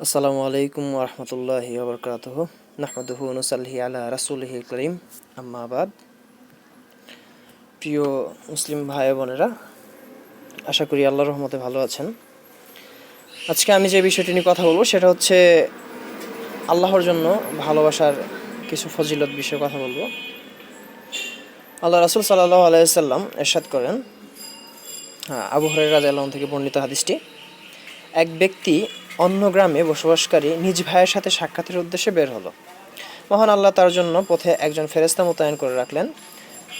আসসালামু আলাইকুম ওয়া রাহমাতুল্লাহি ওয়া বারাকাতুহু নাহমাদুহু ওয়া নুসাল্লি আলা রাসূলিহিল কারীম আম্মা বাদ। প্রিয় মুসলিম ভাই বোনেরা, আশা করি আল্লাহর রহমতে ভালো আছেন। আজকে আমি যে বিষয়টি নিয়ে কথা বলবো সেটা হচ্ছে আল্লাহর জন্য ভালোবাসার কিছু ফজিলত বিষয়ে কথা বলবো। আল্লাহ রাসূল সাল্লাল্লাহু আলাইহি ওয়াসাল্লাম ইরশাদ করেন, আবু হুরায়রা রাদিয়াল্লাহু আনহু থেকে বর্ণিত হাদিসটি, এক ব্যক্তি অন্য গ্রামে বসবাসকারী নিজ ভাইয়ের সাথে সাক্ষাতের উদ্দেশ্যে বের হলো। মহান আল্লাহ তার জন্য পথে একজন ফেরেশতা মোতায়েন করে রাখলেন।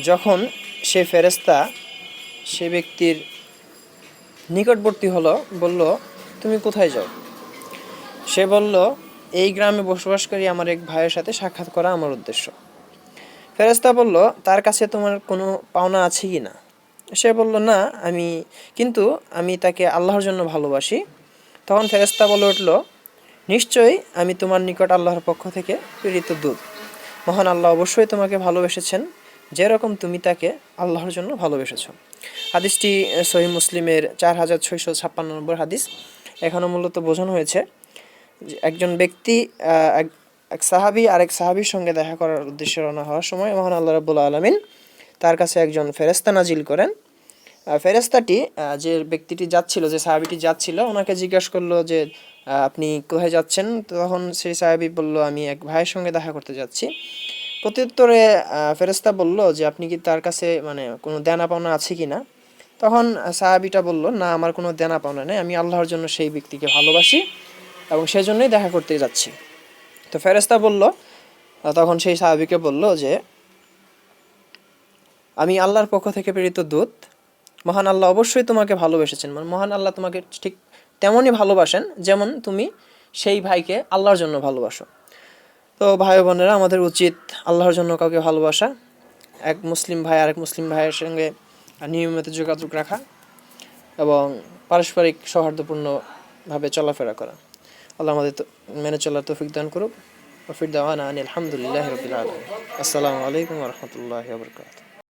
যখন সে ফেরেশতা সে ব্যক্তির নিকটবর্তী হলো, বলল, তুমি কোথায় যাও? সে বলল, এই গ্রামে বসবাসকারী আমার এক ভাইয়ের সাথে সাক্ষাৎ করা আমার উদ্দেশ্য। ফেরেশতা বলল, তার কাছে তোমার কোনো পাওনা আছে কি না? সে বলল, না, কিন্তু আমি তাকে আল্লাহর জন্য ভালোবাসি। তখন ফেরেশতা বলে উঠল, নিশ্চয়ই আমি তোমার নিকট আল্লাহর পক্ষ থেকে প্রেরিত দূত। মহান আল্লাহ অবশ্যই তোমাকে ভালোবেসেছেন যেরকম তুমি তাকে আল্লাহর জন্য ভালোবেসেছ। হাদিসটি সহিহ মুসলিমের 4656 হাদিস। এখানে মূলত বোঝানো হয়েছে যে একজন ব্যক্তি এক সাহাবী আরেক সাহাবীর সঙ্গে দেখা করার উদ্দেশ্যে রওনা হওয়ার সময় মহান আল্লাহ রাব্বুল আলামিন তার কাছে একজন ফেরেশতা নাজিল করেন। ফেরেশতাটি যে ব্যক্তিটি যাচ্ছিল, যে সাহাবীটি যাচ্ছিল, ওনাকে জিজ্ঞাসা করলো যে আপনি কোথায় যাচ্ছেন? তখন সেই সাহাবী বলল, আমি এক ভাইয়ের সঙ্গে দেখা করতে যাচ্ছি। প্রত্যুত্তরে ফেরেশতা বলল যে আপনি কি তার কাছে কোনো দেনা পাওনা আছে কি না? তখন সাহাবীটা বলল, না, আমার কোনো দেনা পাওনা নেই, আমি আল্লাহর জন্য সেই ব্যক্তিকে ভালোবাসি এবং সেজন্যই দেখা করতে যাচ্ছি। তো ফেরেশতা বলল, তখন সেই সাহাবীকে বলল যে আমি আল্লাহর পক্ষ থেকে প্রেরিত দূত। মহান আল্লাহ অবশ্যই তোমাকে ভালোবেসেছেন, মহান আল্লাহ তোমাকে ঠিক তেমনই ভালোবাসেন যেমন তুমি সেই ভাইকে আল্লাহর জন্য ভালোবাসো। তো ভাই বোনেরা, আমাদের উচিত আল্লাহর জন্য কাউকে ভালোবাসা, এক মুসলিম ভাই আরেক মুসলিম ভাইয়ের সঙ্গে নিয়মিত যোগাযোগ রাখা এবং পারস্পরিক সৌহার্দ্যপূর্ণভাবে চলাফেরা করা। আল্লাহ আমাদের মেনে চলার তৌফিক দান করুক। ওয়া ফির দাওয়ানা আনিল হামদুলিল্লাহি রাব্বিল আলামিন। আসসালামু আলাইকুম ওয়া রাহমাতুল্লাহি ওয়া বারাকাতুহু।